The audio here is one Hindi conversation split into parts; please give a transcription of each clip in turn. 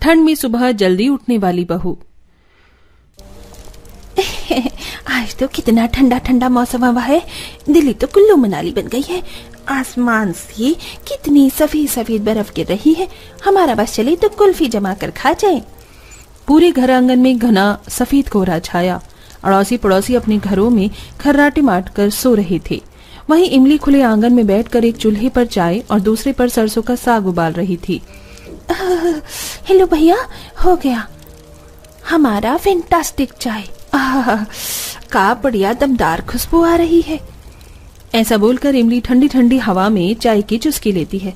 ठंड में सुबह जल्दी उठने वाली बहू। आज तो कितना ठंडा ठंडा मौसम हुआ है, दिल्ली तो कुल्लू मनाली बन गई है। आसमान से कितनी सफेद सफेद बर्फ गिर रही है। हमारा बस चले तो कुल्फी जमा कर खा जाए। पूरे घर आंगन में घना सफेद कोहरा छाया। अड़ोसी पड़ोसी अपने घरों में खर्राटे मार कर सो रहे थे। वहीं इमली खुले आंगन में बैठकर एक चूल्हे पर चाय और दूसरे पर सरसों का साग उबाल रही थी। हेलो भैया, हो गया हमारा फैंटास्टिक चाय। का बढ़िया दमदार खुशबू आ रही है। ऐसा बोलकर इमली ठंडी ठंडी हवा में चाय की चुस्की लेती है।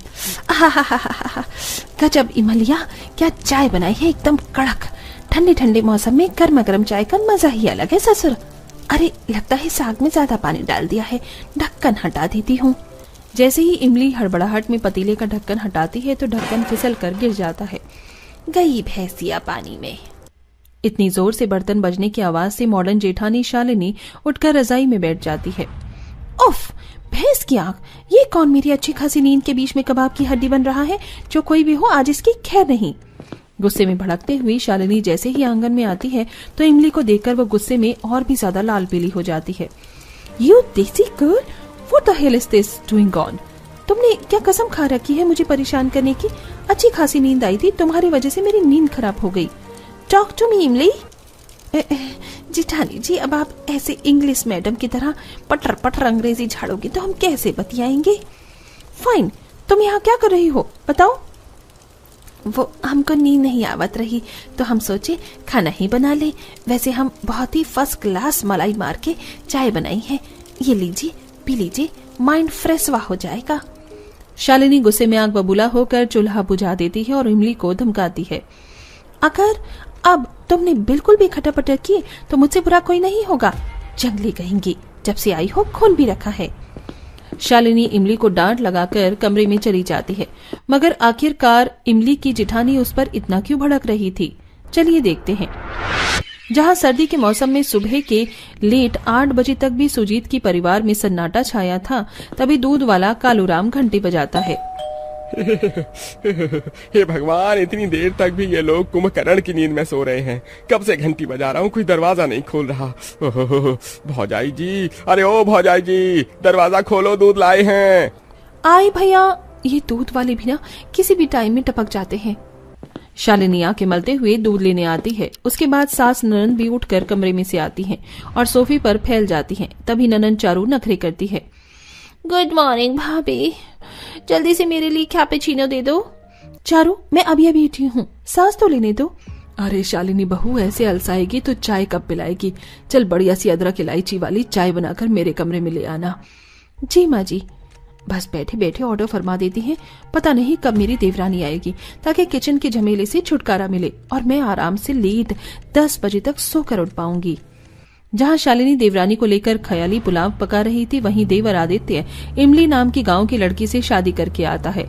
गजब इमलिया, क्या चाय बनाई है, एकदम कड़क। ठंडे ठंडे मौसम में गर्मा गर्म चाय का मजा ही अलग है ससुर। अरे लगता है साग में ज्यादा पानी डाल दिया है, ढक्कन हटा देती हूँ। जैसे ही इमली हड़बड़ाहट में पतीले का ढक्कन हटाती है तो ढक्कन फिसल कर गिर जाता है। गई भैंसिया पानी में। इतनी जोर से बर्तन बजने की आवाज से मॉडर्न जेठानी शालिनी उठकर रजाई में बैठ जाती है। उफ, भैंस की आंख, ये कौन मेरी अच्छी खासी नींद के बीच में कबाब की हड्डी बन रहा है। जो कोई भी हो, आज इसकी खैर नहीं। गुस्से में भड़कते हुए शालिनी जैसे ही आंगन में आती है तो इमली को देखकर वो गुस्से में और भी ज्यादा लाल पीली हो जाती है। यू देसी girl, what the hell is this doing on? तुमने क्या कसम खा रखी है मुझे परेशान करने की? अच्छी खासी नींद आई थी, तुम्हारी वजह से मेरी नींद खराब हो गई। टॉक टू मी इमली। जेठानी जी, अब आप ऐसे इंग्लिश मैडम की तरह पटर पटर अंग्रेजी झाड़ोगी तो हम कैसे बतियाएंगे? फाइन, तुम यहाँ क्या कर रही हो बताओ? वो हमको नींद नहीं आवत रही तो हम सोचे खाना ही बना ले। वैसे हम बहुत ही फर्स्ट क्लास मलाई मार के चाय बनाई है, ये लीजिए पी लीजिए, माइंड फ्रेश हो जाएगा। शालिनी गुस्से में आग बबूला होकर चूल्हा बुझा देती है और इमली को धमकाती है। अगर अब तुमने बिल्कुल भी खटापटर किए तो मुझसे बुरा कोई नहीं होगा। जंगली कहेंगी, जब से आई हो खून भी रखा है। शालिनी इमली को डांट लगाकर कमरे में चली जाती है, मगर आखिरकार इमली की जेठानी उस पर इतना क्यों भड़क रही थी, चलिए देखते हैं। जहां सर्दी के मौसम में सुबह के लेट 8 बजे तक भी सुजीत की परिवार में सन्नाटा छाया था, तभी दूध वाला कालूराम घंटी बजाता है। हे भगवान, इतनी देर तक भी ये लोग कुंभकर्ण की नींद में सो रहे हैं। कब से घंटी बजा रहा हूँ, कोई दरवाजा नहीं खोल रहा। भौजाई जी, अरे ओ भौजाई जी, दरवाजा खोलो, दूध लाए हैं। आए भैया, ये दूध वाले भी ना किसी भी टाइम में टपक जाते हैं। शालिनी आंखें मलते हुए दूध लेने आती है। उसके बाद सास ननंद भी उठकर कमरे में से आती हैं और सोफे पर फैल जाती हैं। तभी ननंद चारू नखरे करती है। गुड मॉर्निंग भाभी, जल्दी से मेरे लिए कैपेचिनो दे दो। चारू, मैं अभी अभी उठी हूँ, सास तो लेने दो। अरे शालिनी बहू, ऐसे अलसाएगी तो चाय कब पिलाएगी? चल बढ़िया सी अदरक इलायची वाली चाय बनाकर मेरे कमरे में ले आना। जी माँ जी। बस बैठे बैठे ऑर्डर फरमा देती हैं। पता नहीं कब मेरी देवरानी आएगी ताकि किचन के झमेले से छुटकारा मिले और मैं आराम से लेट 10 बजे तक सोकर उठ पाऊंगी। जहां शालिनी देवरानी को लेकर ख्याली पुलाव पका रही थी, वहीं देवर आदित्य इमली नाम की गांव की लड़की से शादी करके आता है।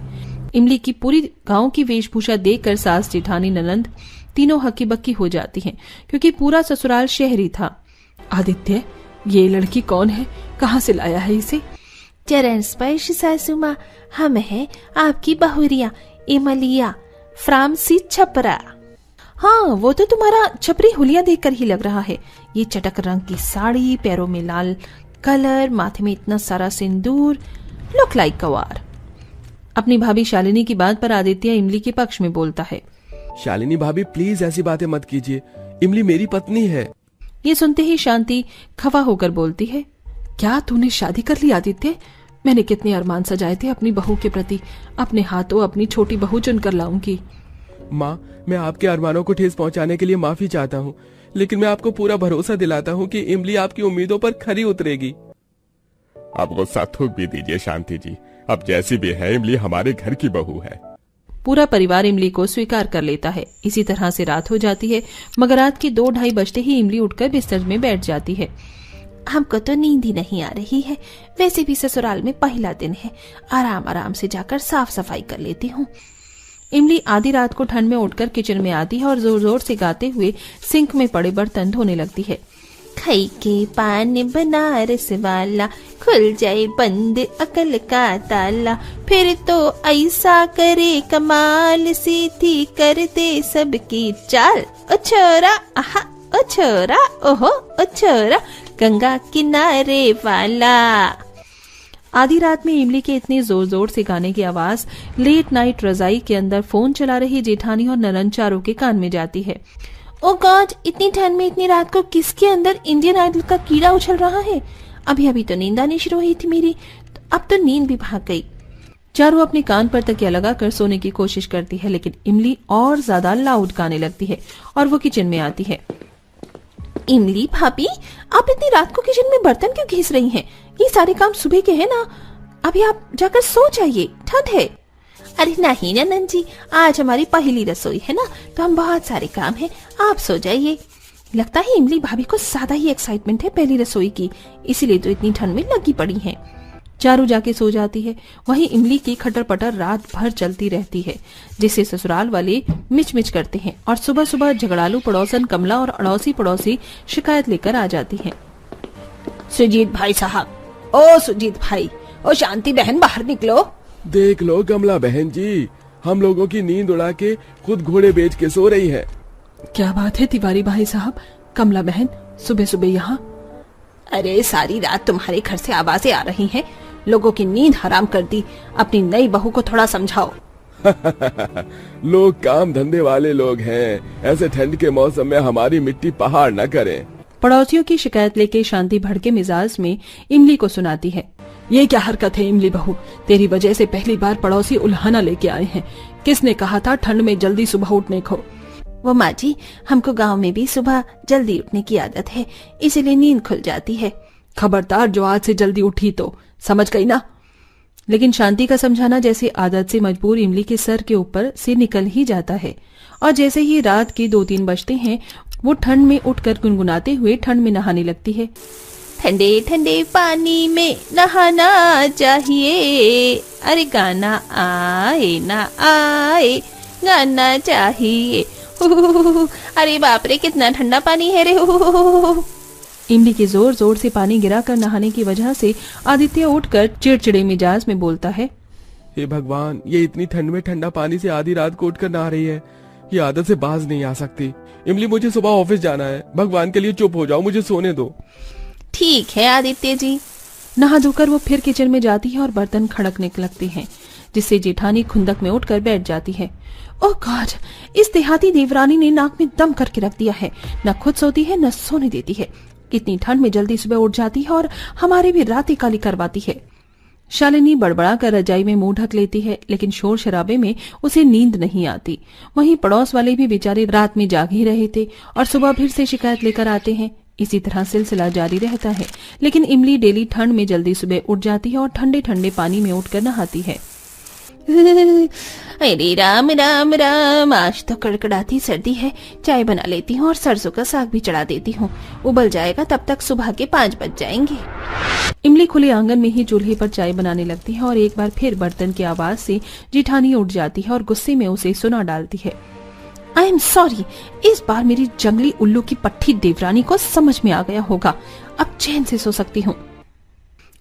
इमली की पूरी गांव की वेशभूषा देखकर सास जेठानी ननंद तीनों हक्की बक्की हो जाती हैं, क्योंकि पूरा ससुराल शहरी था। आदित्य, ये लड़की कौन है, कहाँ से लाया है इसे? चरण स्पर्श सासू माँ, हम है आपकी बहुरिया इमलिया फ्राम सी छपरा। हाँ, वो तो तुम्हारा छपरी हुलिया देखकर ही लग रहा है। ये चटक रंग की साड़ी, पैरों में लाल कलर, माथे में इतना सारा सिंदूर, लुक लाइक गवार। अपनी भाभी शालिनी की बात पर आदित्य इमली के पक्ष में बोलता है। शालिनी भाभी, प्लीज ऐसी बातें मत कीजिए, इमली मेरी पत्नी है। ये सुनते ही शांति खफा होकर बोलती है। क्या तूने शादी कर ली आदित्य? मैंने कितने अरमान सजाए थे अपनी बहू के प्रति। अपने हाथों अपनी छोटी बहू चुनकर लाऊंगी। माँ, मैं आपके अरमानों को ठेस पहुंचाने के लिए माफी चाहता हूँ, लेकिन मैं आपको पूरा भरोसा दिलाता हूँ कि इमली आपकी उम्मीदों पर खरी उतरेगी। अब गुस्सा थूक भी दीजिए शांति जी, अब जैसी भी है इमली हमारे घर की बहू है। पूरा परिवार इमली को स्वीकार कर लेता है। इसी तरह से रात हो जाती है, मगर रात के 2-2:30 बजते ही इमली उठकर बिस्तर में बैठ जाती है। हमको तो नींद ही नहीं आ रही है। वैसे भी ससुराल में पहला दिन है, आराम आराम से जाकर साफ सफाई कर लेती हूँ। इमली आधी रात को ठंड में उठकर किचन में आती है और जोर जोर से गाते हुए सिंक में पड़े बर्तन धोने लगती है। खई के पान बनारस वाला, खुल जाए बंद अकल का ताला, फिर तो ऐसा करे कमाल, सीधी कर दे सबकी चाल। ओ छोरा आहा, ओ छोरा ओहो, ओ छोरा गंगा किनारे वाला। आधी रात में इमली के इतने जोर जोर से गाने की आवाज लेट नाइट रजाई के अंदर फोन चला रही जेठानी और ननन चारों के कान में जाती है। ओ गॉड, इतनी ठंड में इतनी रात को किसके अंदर इंडियन आइडल का कीड़ा उछल रहा है? अभी अभी तो नींद आनी शुरू हुई थी मेरी, अब तो नींद भी भाग गई। चारू अपने कान पर तकिया लगाकर सोने की कोशिश करती है, लेकिन इमली और ज्यादा लाउड गाने लगती है और वो किचन में आती है। इमली भाभी, आप इतनी रात को किचन में बर्तन क्यों घिस रही हैं? ये सारे काम सुबह के हैं ना, अभी आप जाकर सो जाइए, ठंड है। अरे नहीं नंदन जी, आज हमारी पहली रसोई है ना, तो हम बहुत सारे काम हैं, आप सो जाइए। लगता है इमली भाभी को ज्यादा ही एक्साइटमेंट है पहली रसोई की, इसीलिए तो इतनी ठंड में लगी पड़ी हैं। चारू जाके सो जाती है। वहीं इमली की खटर पटर रात भर चलती रहती है, जिसे ससुराल वाले मिच मिच करते हैं और सुबह सुबह झगड़ालू पड़ोसन कमला और अड़ोसी पड़ोसी शिकायत लेकर आ जाती हैं। सुजीत भाई साहब, ओ सुजीत भाई, ओ शांति बहन, बाहर निकलो। देख लो कमला बहन जी, हम लोगों की नींद उड़ा के खुद घोड़े बेच के सो रही है। क्या बात है तिवारी भाई साहब, कमला बहन सुबह सुबह यहाँ? अरे सारी रात तुम्हारे घर से आवाजें आ रही हैं, लोगों की नींद हराम कर दी, अपनी नई बहू को थोड़ा समझाओ। लोग काम धंधे वाले लोग हैं, ऐसे ठंड के मौसम में हमारी मिट्टी पहाड़ न करें। पड़ोसियों की शिकायत लेके शांति भड़के मिजाज में इमली को सुनाती है। ये क्या हरकत है इमली बहू, तेरी वजह से पहली बार पड़ोसी उल्हाना लेके आए हैं। किसने कहा था ठंड में जल्दी सुबह उठने को? वो माँ जी, हमको गांव में भी सुबह जल्दी उठने की आदत है, इसीलिए नींद खुल जाती है। खबरदार जो आज से जल्दी उठी तो, समझ गई ना? लेकिन शांति का समझाना जैसे आदत से मजबूर इमली के सर के ऊपर से निकल ही जाता है और जैसे ही रात के 2-3 बजते हैं वो ठंड में उठकर गुनगुनाते हुए ठंड में नहाने लगती है। ठंडे ठंडे पानी में नहाना चाहिए, अरे गाना आए ना आए, गाना चाहिए। अरे बाप रे, कितना ठंडा पानी है रे। इमली के जोर जोर से पानी गिराकर नहाने की वजह से आदित्य उठकर चिड़चिड़े मिजाज में बोलता है, हे भगवान, ये इतनी ठंड में ठंडा पानी से आधी रात को उठकर नहा रही है, ये आदत से बाज नहीं आ सकती। इमली, मुझे सुबह ऑफिस जाना है, भगवान के लिए चुप हो जाओ, मुझे सोने दो। ठीक है आदित्य जी। नहा धोकर वो फिर किचन में जाती है और बर्तन खड़कने लगते हैं, जिससे जेठानी खुंदक में उठकर बैठ जाती है। ओह गॉड, इस देहाती देवरानी ने नाक में दम करके रख दिया है, न खुद सोती है न सोने देती है। कितनी ठंड में जल्दी सुबह उठ जाती है और हमारी भी रातें काली करवाती है। शालिनी बड़बड़ा कर रजाई में मुंह ढक लेती है, लेकिन शोर शराबे में उसे नींद नहीं आती। वहीं पड़ोस वाले भी बेचारे रात में जाग ही रहे थे और सुबह फिर से शिकायत लेकर आते हैं। इसी तरह सिलसिला जारी रहता है, लेकिन इमली डेली ठंड में जल्दी सुबह उठ जाती है और ठंडे ठंडे पानी में उठकर नहाती है। अरे राम राम राम, आज तो कड़कड़ाती सर्दी है, चाय बना लेती हूँ और सरसों का साग भी चढ़ा देती हूँ, उबल जाएगा तब तक सुबह के 5 बज जाएंगे। इमली खुले आंगन में ही चूल्हे पर चाय बनाने लगती है और एक बार फिर बर्तन की आवाज से जेठानी उठ जाती है और गुस्से में उसे सुना डालती है। आई एम सॉरी, इस बार मेरी जंगली उल्लू की पट्टी देवरानी को समझ में आ गया होगा, अब चैन से सो सकती हूँ।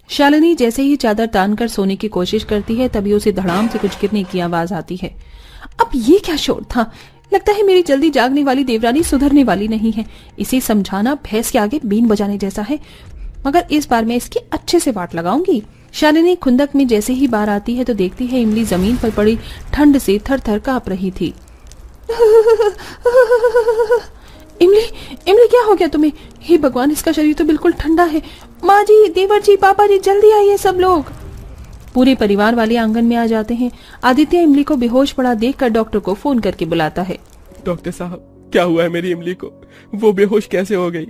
शालिनी जैसे ही चादर तान कर सोने की कोशिश करती है, तभी उसे धड़ाम से कुछ गिरने की आवाज आती है। अब ये क्या शोर था? लगता है मेरी जल्दी जागने वाली देवरानी सुधरने वाली नहीं है। इसे समझाना भैंस के आगे बीन बजाने जैसा है, मगर इस बार मैं इसकी अच्छे से वाट लगाऊंगी। शालिनी खुंदक में जैसे ही बाहर आती है तो देखती है इमली जमीन पर पड़ी ठंड से थर थर कांप रही थी। इमली, इमली क्या हो गया तुम्हें? हे भगवान, इसका शरीर तो बिल्कुल ठंडा है। माँ जी, देवर जी, पापा जी, जल्दी आइए सब लोग। पूरे परिवार वाले आंगन में आ जाते हैं। आदित्य इमली को बेहोश पड़ा देखकर डॉक्टर को फोन करके बुलाता है। डॉक्टर साहब, क्या हुआ है मेरी इमली को? वो बेहोश कैसे हो गई?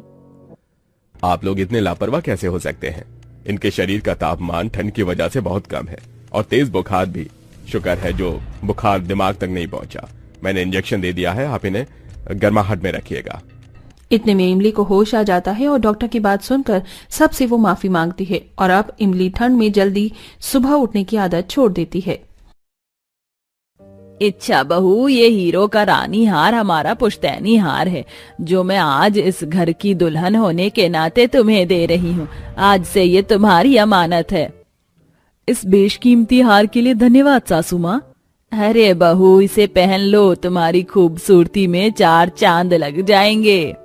आप लोग इतने लापरवाह कैसे हो सकते हैं? इनके शरीर का तापमान ठंड की वजह से बहुत कम है और तेज बुखार भी। शुक्र है जो बुखार दिमाग तक नहीं पहुंचा। मैंने इंजेक्शन दे दिया है, आप इन्हें गर्माहट में रखिएगा। इतने में इमली को होश आ जाता है और डॉक्टर की बात सुनकर सबसे वो माफी मांगती है और अब इमली ठंड में जल्दी सुबह उठने की आदत छोड़ देती है। इच्छा बहू, ये हीरो का रानी हार हमारा पुश्तैनी हार है, जो मैं आज इस घर की दुल्हन होने के नाते तुम्हें दे रही हूँ। आज से ये तुम्हारी अमानत है। इस बेशकीमती हार के लिए धन्यवाद सासू माँ। अरे बहू, इसे पहन लो, तुम्हारी खूबसूरती में 4 चांद लग जाएंगे।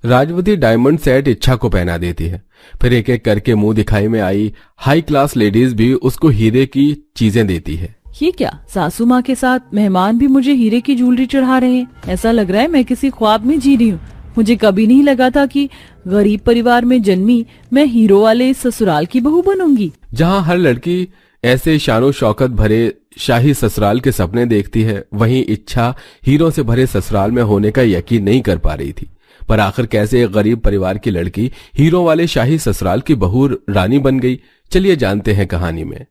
राजवती डायमंड सेट इच्छा को पहना देती है। फिर एक एक करके मुंह दिखाई में आई हाई क्लास लेडीज भी उसको हीरे की चीजें देती है। ये क्या, सासू माँ के साथ मेहमान भी मुझे हीरे की ज्वेलरी चढ़ा रहे हैं? ऐसा लग रहा है मैं किसी ख्वाब में जी रही हूँ। मुझे कभी नहीं लगा था कि गरीब परिवार में जन्मी मैं हीरो वाले ससुराल की बहू बनूंगी। जहाँ हर लड़की ऐसे शानो शौकत भरे शाही ससुराल के सपने देखती है, वहीं इच्छा हीरो से भरे ससुराल में होने का यकीन नहीं कर पा रही थी। पर आखिर कैसे एक गरीब परिवार की लड़की हीरो वाले शाही ससुराल की बहू रानी बन गई? चलिए जानते हैं कहानी में।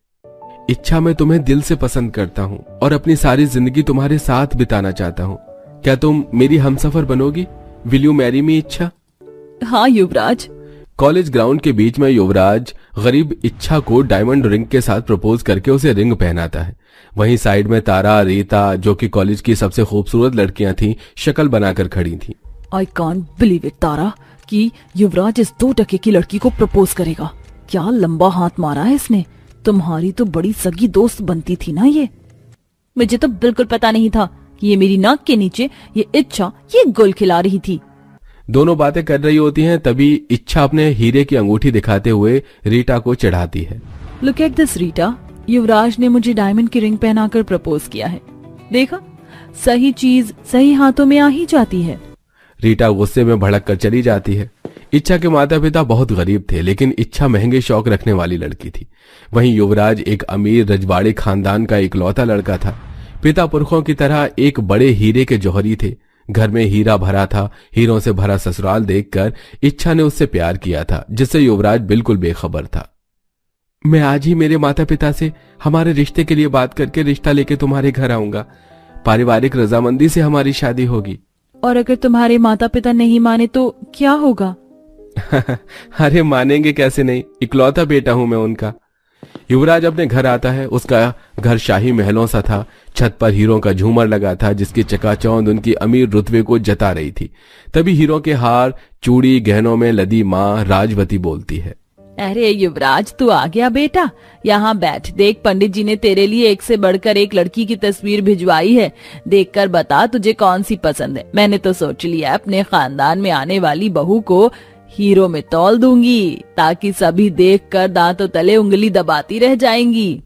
इच्छा, मैं तुम्हें दिल से पसंद करता हूँ और अपनी सारी जिंदगी तुम्हारे साथ बिताना चाहता हूँ। क्या तुम मेरी हमसफर बनोगी? Will you marry me Ichha? हाँ युवराज। कॉलेज ग्राउंड के बीच में युवराज गरीब इच्छा को डायमंड रिंग के साथ प्रपोज करके उसे रिंग पहनाता है। वहीं साइड में तारा, रीता, जो कि कॉलेज की सबसे खूबसूरत लड़कियां थीं, शक्ल बनाकर खड़ी थीं। आई कांट बिलीव इट तारा कि युवराज इस 2 टके की लड़की को प्रपोज करेगा। क्या लंबा हाथ मारा है इसने। तुम्हारी तो बड़ी सगी दोस्त बनती थी ना ये। मुझे तो बिल्कुल पता नहीं था कि ये मेरी नाक के नीचे ये इच्छा ये गुल खिला रही थी। दोनों बातें कर रही होती हैं, तभी इच्छा अपने हीरे की अंगूठी दिखाते हुए रीटा को चढ़ाती है। लुक एट दिस रीटा, युवराज ने मुझे डायमंड की रिंग पहनाकर प्रपोज किया है। देखा, सही चीज सही हाथों में आ ही जाती है। रीटा गुस्से में भड़क कर चली जाती है। इच्छा के माता पिता बहुत गरीब थे, लेकिन इच्छा महंगे शौक रखने वाली लड़की थी। वहीं युवराज एक अमीर रजवाड़े खानदान का इकलौता लड़का था। पिता पुरखों की तरह एक बड़े हीरे के जौहरी थे। घर में हीरा भरा था। हीरों से भरा ससुराल देखकर इच्छा ने उससे प्यार किया था, जिससे युवराज बिल्कुल बेखबर था। मैं आज ही मेरे माता पिता से हमारे रिश्ते के लिए बात करके रिश्ता लेके तुम्हारे घर आऊंगा। पारिवारिक रजामंदी से हमारी शादी होगी। और अगर तुम्हारे माता पिता नहीं माने तो क्या होगा? अरे मानेंगे कैसे नहीं, इकलौता बेटा हूं मैं उनका। युवराज अपने घर आता है। उसका घर शाही महलों सा था। छत पर हीरों का झूमर लगा था, जिसकी चकाचौंध उनकी अमीर रुतबे को जता रही थी। तभी हीरों के हार, चूड़ी, गहनों में लदी माँ राजवती बोलती है। अरे युवराज, तू आ गया बेटा, यहाँ बैठ। देख, पंडित जी ने तेरे लिए एक से बढ़कर एक लड़की की तस्वीर भिजवाई है। देखकर बता तुझे कौन सी पसंद है। मैंने तो सोच लिया अपने खानदान में आने वाली बहू को हीरो में तौल दूंगी, ताकि सभी देखकर दांतों तले उंगली दबाती रह जाएंगी।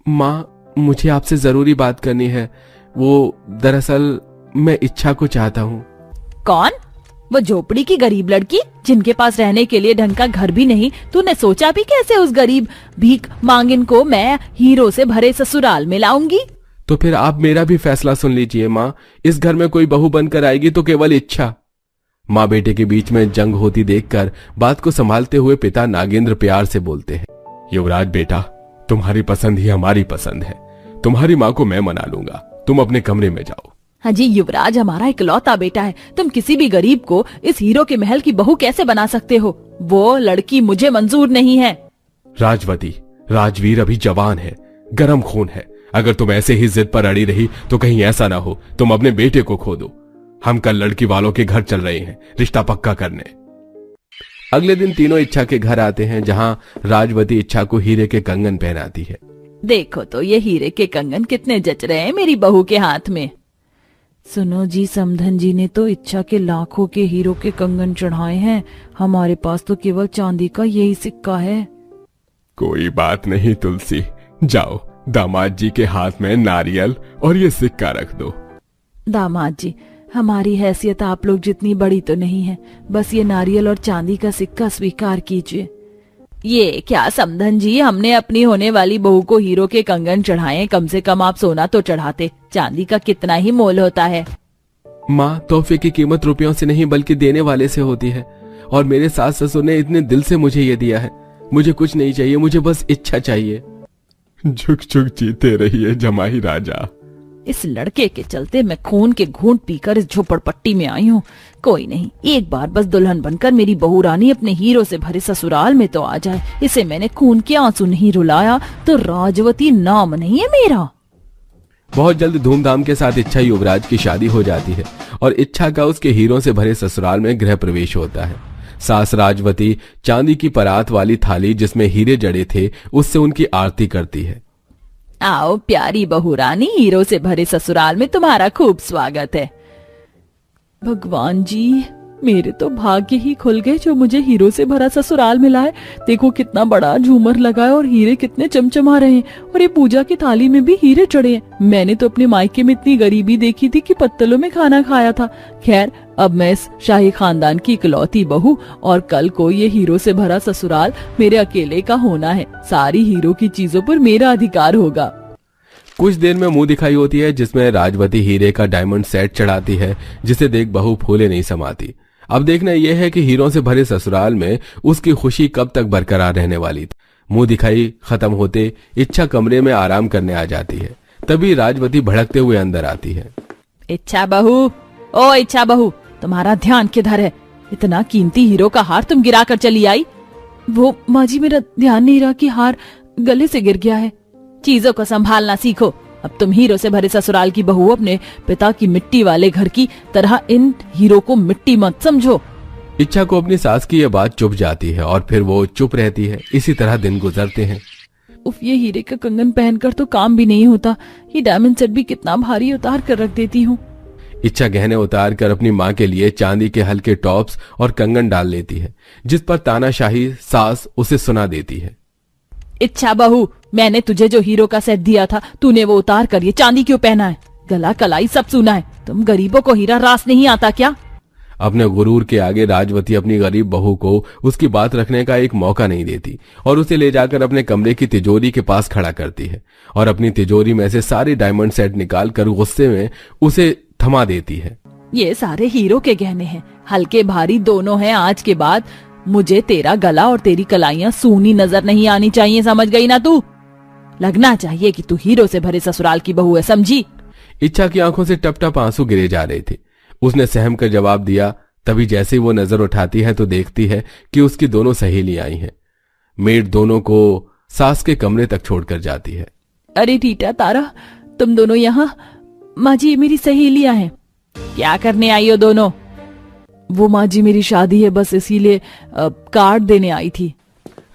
माँ, मुझे आपसे जरूरी बात करनी है। वो दरअसल मैं इच्छा को चाहता हूँ। कौन? वो झोपड़ी की गरीब लड़की जिनके पास रहने के लिए ढंग का घर भी नहीं? तूने सोचा भी कैसे उस गरीब भीख मांगिन को मैं हीरो से भरे ससुराल में लाऊंगी? तो फिर आप मेरा भी फैसला सुन लीजिए माँ। इस घर में कोई बहू बनकर आएगी तो केवल इच्छा। माँ बेटे के बीच में जंग होती देखकर बात को संभालते हुए पिता नागेंद्र प्यार से बोलते हैं। युवराज बेटा, तुम्हारी पसंद ही हमारी पसंद है। तुम्हारी माँ को मैं मना लूंगा। तुम अपने कमरे में जाओ। हाँ जी, युवराज हमारा इकलौता बेटा है। तुम किसी भी गरीब को इस हीरो के महल की बहू कैसे बना सकते हो? वो लड़की मुझे मंजूर नहीं है। राजवती, राजवीर अभी जवान है, गरम खून है। अगर तुम ऐसे ही जिद पर अड़ी रही तो कहीं ऐसा ना हो तुम अपने बेटे को खो दो। हम कल लड़की वालों के घर चल रहे हैं रिश्ता पक्का करने। अगले दिन तीनों इच्छा के घर आते हैं, जहाँ राजवती इच्छा को हीरे के कंगन पहनाती है। देखो तो ये हीरे के कंगन कितने जच रहे हैं मेरी बहू के हाथ में। सुनो जी, समधन जी ने तो इच्छा के लाखों के हीरो के कंगन चढ़ाए हैं। हमारे पास तो केवल चांदी का यही सिक्का है। कोई बात नहीं तुलसी, जाओ दामाद जी के हाथ में नारियल और ये सिक्का रख दो। दामाद जी, हमारी हैसियत आप लोग जितनी बड़ी तो नहीं है। बस ये नारियल और चांदी का सिक्का स्वीकार कीजिए। ये क्या समधन जी, हमने अपनी होने वाली बहू को हीरो के कंगन चढ़ाए, कम से कम आप सोना तो चढ़ाते। चांदी का कितना ही मोल होता है। माँ, तोहफे की कीमत रुपयों से नहीं बल्कि देने वाले से होती है। और मेरे सास ससुर ने इतने दिल से मुझे ये दिया है। मुझे कुछ नहीं चाहिए, मुझे बस इच्छा चाहिए। झुक झुक जीते रहिए जमाई राजा। इस लड़के के चलते मैं खून के घूंट पीकर इस झोपड़पट्टी में आई हूँ। कोई नहीं, एक बार बस दुल्हन बनकर मेरी बहू रानी अपने हीरो से भरे ससुराल में तो आ जाए। इसे मैंने खून के आंसू नहीं रुलाया तो राजवती नाम नहीं है मेरा। बहुत जल्द धूमधाम के साथ इच्छा युवराज की शादी हो जाती है और इच्छा का उसके हीरों से भरे ससुराल में गृह प्रवेश होता है। सास राजवती चांदी की परात वाली थाली जिसमें हीरे जड़े थे उससे उनकी आरती करती है। आओ प्यारी बहू रानी, हीरो से भरे ससुराल में तुम्हारा खूब स्वागत है। भगवान जी, मेरे तो भाग्य ही खुल गए जो मुझे हीरो से भरा ससुराल मिला है। देखो कितना बड़ा झूमर लगा है और हीरे कितने चमचमा रहे हैं और ये पूजा की थाली में भी हीरे चढ़े हैं। मैंने तो अपने मायके में इतनी गरीबी देखी थी कि पत्तलों में खाना खाया था। खैर, अब मैं इस शाही खानदान की इकलौती बहू और कल को ये हीरो से भरा ससुराल मेरे अकेले का होना है। सारी हीरो की चीजों पर मेरा अधिकार होगा। कुछ देर में मुंह दिखाई होती है जिसमें राजवती हीरे का डायमंड सेट चढ़ाती है जिसे देख बहू फूले नहीं समाती। अब देखना यह है कि हीरों से भरे ससुराल में उसकी खुशी कब तक बरकरार रहने वाली थी। मुंह दिखाई खत्म होते इच्छा कमरे में आराम करने आ जाती है। तभी राजवती भड़कते हुए अंदर आती है। इच्छा बहू, ओ इच्छा बहू, तुम्हारा ध्यान किधर है? इतना कीमती हीरो का हार तुम गिरा कर चली आई। वो माँ जी, मेरा ध्यान नहीं रहा कि हार गले से गिर गया है। चीजों को संभालना सीखो। अब तुम हीरो से भरे ससुराल की बहू अपने पिता की मिट्टी वाले घर की तरह इन हीरो को मिट्टी मत समझो। इच्छा को अपनी सास की यह बात चुभ जाती है और फिर वो चुप रहती है। इसी तरह दिन गुजरते हैं। उफ, ये हीरे का कंगन पहनकर तो काम भी नहीं होता। ये डायमंड सेट भी कितना भारी उतार कर रख देती हूँ। इच्छा गहने उतार कर अपनी माँ के लिए चांदी के हल्के टॉप्स और कंगन डाल लेती है जिस पर तानाशाही सास उसे सुना देती है। इच्छा बहू, मैंने तुझे जो हीरो का सेट दिया था तूने वो उतार कर ये चांदी क्यों पहना है? गला कलाई सब सुना है। तुम गरीबों को हीरा रास नहीं आता क्या? अपने गुरूर के आगे राजवती अपनी गरीब बहू को उसकी बात रखने का एक मौका नहीं देती और उसे ले जाकर अपने कमरे की तिजोरी के पास खड़ा करती है और अपनी तिजोरी में से सारे डायमंड सेट निकाल कर गुस्से में उसे थमा देती है। ये सारे हीरो के गहने हैं, हल्के भारी दोनों हैं। आज के बाद मुझे तेरा गला और तेरी कलाइयां सूनी नजर नहीं आनी चाहिए, समझ गई ना तू? लगना चाहिए कि तू हीरो से भरे ससुराल की बहू है, समझी? इच्छा की आंखों से टप टप आंसू गिरे जा रहे थे। उसने सहम कर जवाब दिया। तभी जैसे ही वो नजर उठाती है तो देखती है कि उसकी दोनों सहेली आई हैं। मेड दोनों को सास के कमरे तक छोड़कर जाती है। अरे टीटा तारा, तुम दोनों यहाँ? माँ जी, ये मेरी सहेलियां हैं। क्या करने आई हो दोनों? वो माँ जी, मेरी शादी है, बस इसीलिए कार्ड देने आई थी।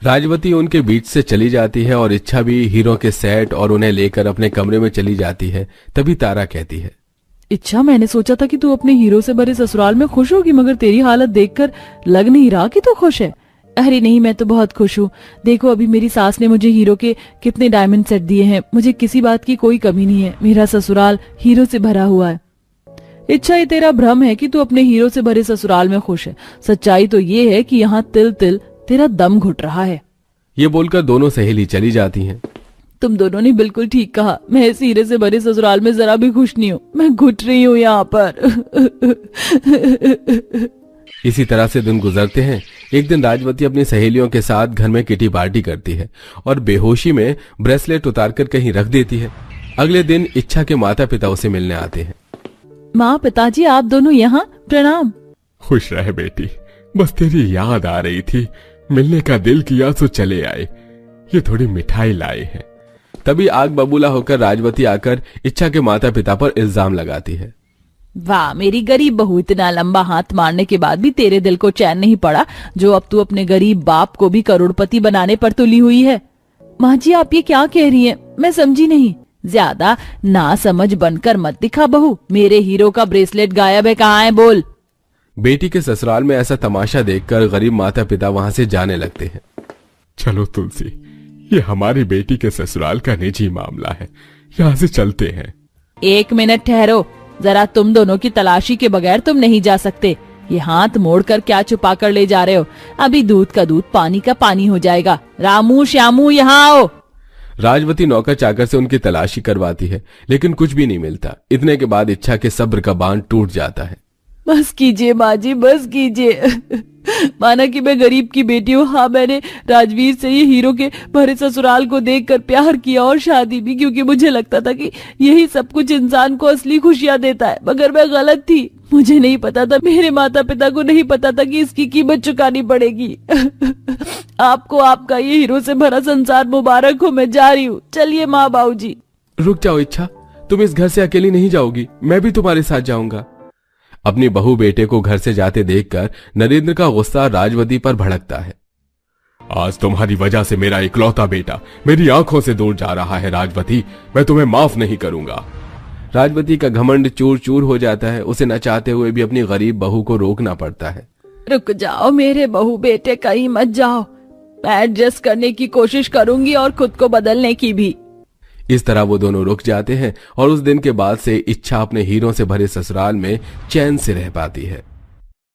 राजवती उनके बीच से चली जाती है और इच्छा भी हीरो के सेट और उन्हें लेकर अपने कमरे में चली जाती है। तभी तारा कहती है, इच्छा, मैंने सोचा था कि तू अपने हीरो से भरे ससुराल में खुश होगी, मगर तेरी हालत देखकर लग नहीं रहा कि तू खुश है। अरे नहीं, मैं तो बहुत खुश हूँ। देखो, अभी मेरी सास ने मुझे हीरो के कितने डायमंड सेट दिए हैं। मुझे किसी बात की कोई कमी नहीं है। मेरा ससुराल हीरो से भरा हुआ है। इच्छा, ये तेरा भ्रम है कि तू अपने हीरो से भरे ससुराल में खुश है। सच्चाई तो ये है कि यहाँ तिल तिल तेरा दम घुट रहा है। ये बोलकर दोनों सहेली चली जाती हैं। तुम दोनों ने बिल्कुल ठीक कहा। मैं इस हीरे से भरे ससुराल में जरा भी खुश नहीं हूँ। मैं घुट रही हूँ यहाँ पर। इसी तरह से दिन गुजरते हैं। एक दिन राजवती अपनी सहेलियों के साथ घर में किटी पार्टी करती है और बेहोशी में ब्रेसलेट उतारकर कहीं रख देती है। अगले दिन इच्छा के माता पिता उसे मिलने आते हैं। माँ, पिताजी, आप दोनों यहाँ? प्रणाम। खुश रहे बेटी, बस तेरी याद आ रही थी, मिलने का दिल किया तो चले आए। ये थोड़ी मिठाई लाए हैं। तभी आग बबूला होकर राजवती आकर इच्छा के माता पिता पर इल्जाम लगाती है। वाह मेरी गरीब बहू, इतना लंबा हाथ मारने के बाद भी तेरे दिल को चैन नहीं पड़ा जो अब तू अपने गरीब बाप को भी करोड़पति बनाने पर तुली हुई है। माँ जी, आप ये क्या कह रही हैं? मैं समझी नहीं। ज्यादा ना समझ बनकर मत दिखा बहू। मेरे हीरो का ब्रेसलेट गायब है, कहाँ है बोल? बेटी के ससुराल में ऐसा तमाशा देखकर गरीब माता पिता वहां से जाने लगते हैं। चलो तुलसी, ये हमारी बेटी के ससुराल का निजी मामला है, यहाँ से चलते हैं। एक मिनट ठहरो जरा, तुम दोनों की तलाशी के बगैर तुम नहीं जा सकते। ये हाथ मोड़कर क्या छुपा कर ले जा रहे हो? अभी दूध का दूध पानी का पानी हो जाएगा। रामू, श्यामू, यहाँ आओ। राजवती नौकर चाकर से उनकी तलाशी करवाती है लेकिन कुछ भी नहीं मिलता। इतने के बाद इच्छा के सब्र का बांध टूट जाता है। बस कीजिए माँ जी, बस कीजिए। माना कि मैं गरीब की बेटी हूँ। हाँ, मैंने राजवीर से ये हीरो के भरे ससुराल को देखकर प्यार किया और शादी भी, क्योंकि मुझे लगता था कि यही सब कुछ इंसान को असली खुशियाँ देता है। मगर मैं गलत थी। मुझे नहीं पता था, मेरे माता पिता को नहीं पता था कि इसकी कीमत चुकानी पड़ेगी। आपको आपका ये हीरो से भरा संसार मुबारक हो। मैं जा रही हूँ। चलिए माँ बाबूजी। रुक जाओ इच्छा, तुम इस घर से अकेली नहीं जाओगी, मैं भी तुम्हारे साथ जाऊंगा। अपनी बहू बेटे को घर से जाते देखकर नरेंद्र का गुस्सा राजवती पर भड़कता है। आज तुम्हारी वजह से मेरा इकलौता बेटा मेरी आंखों से दूर जा रहा है राजवती, मैं तुम्हें माफ नहीं करूंगा। राजवती का घमंड चूर चूर हो जाता है। उसे न चाहते हुए भी अपनी गरीब बहू को रोकना पड़ता है। रुक जाओ मेरे बहू बेटे, कहीं मत जाओ। मैं एडजस्ट करने की कोशिश करूंगी और खुद को बदलने की भी। इस तरह वो दोनों रुक जाते हैं और उस दिन के बाद से इच्छा अपने हीरों से भरे ससुराल में चैन से रह पाती है।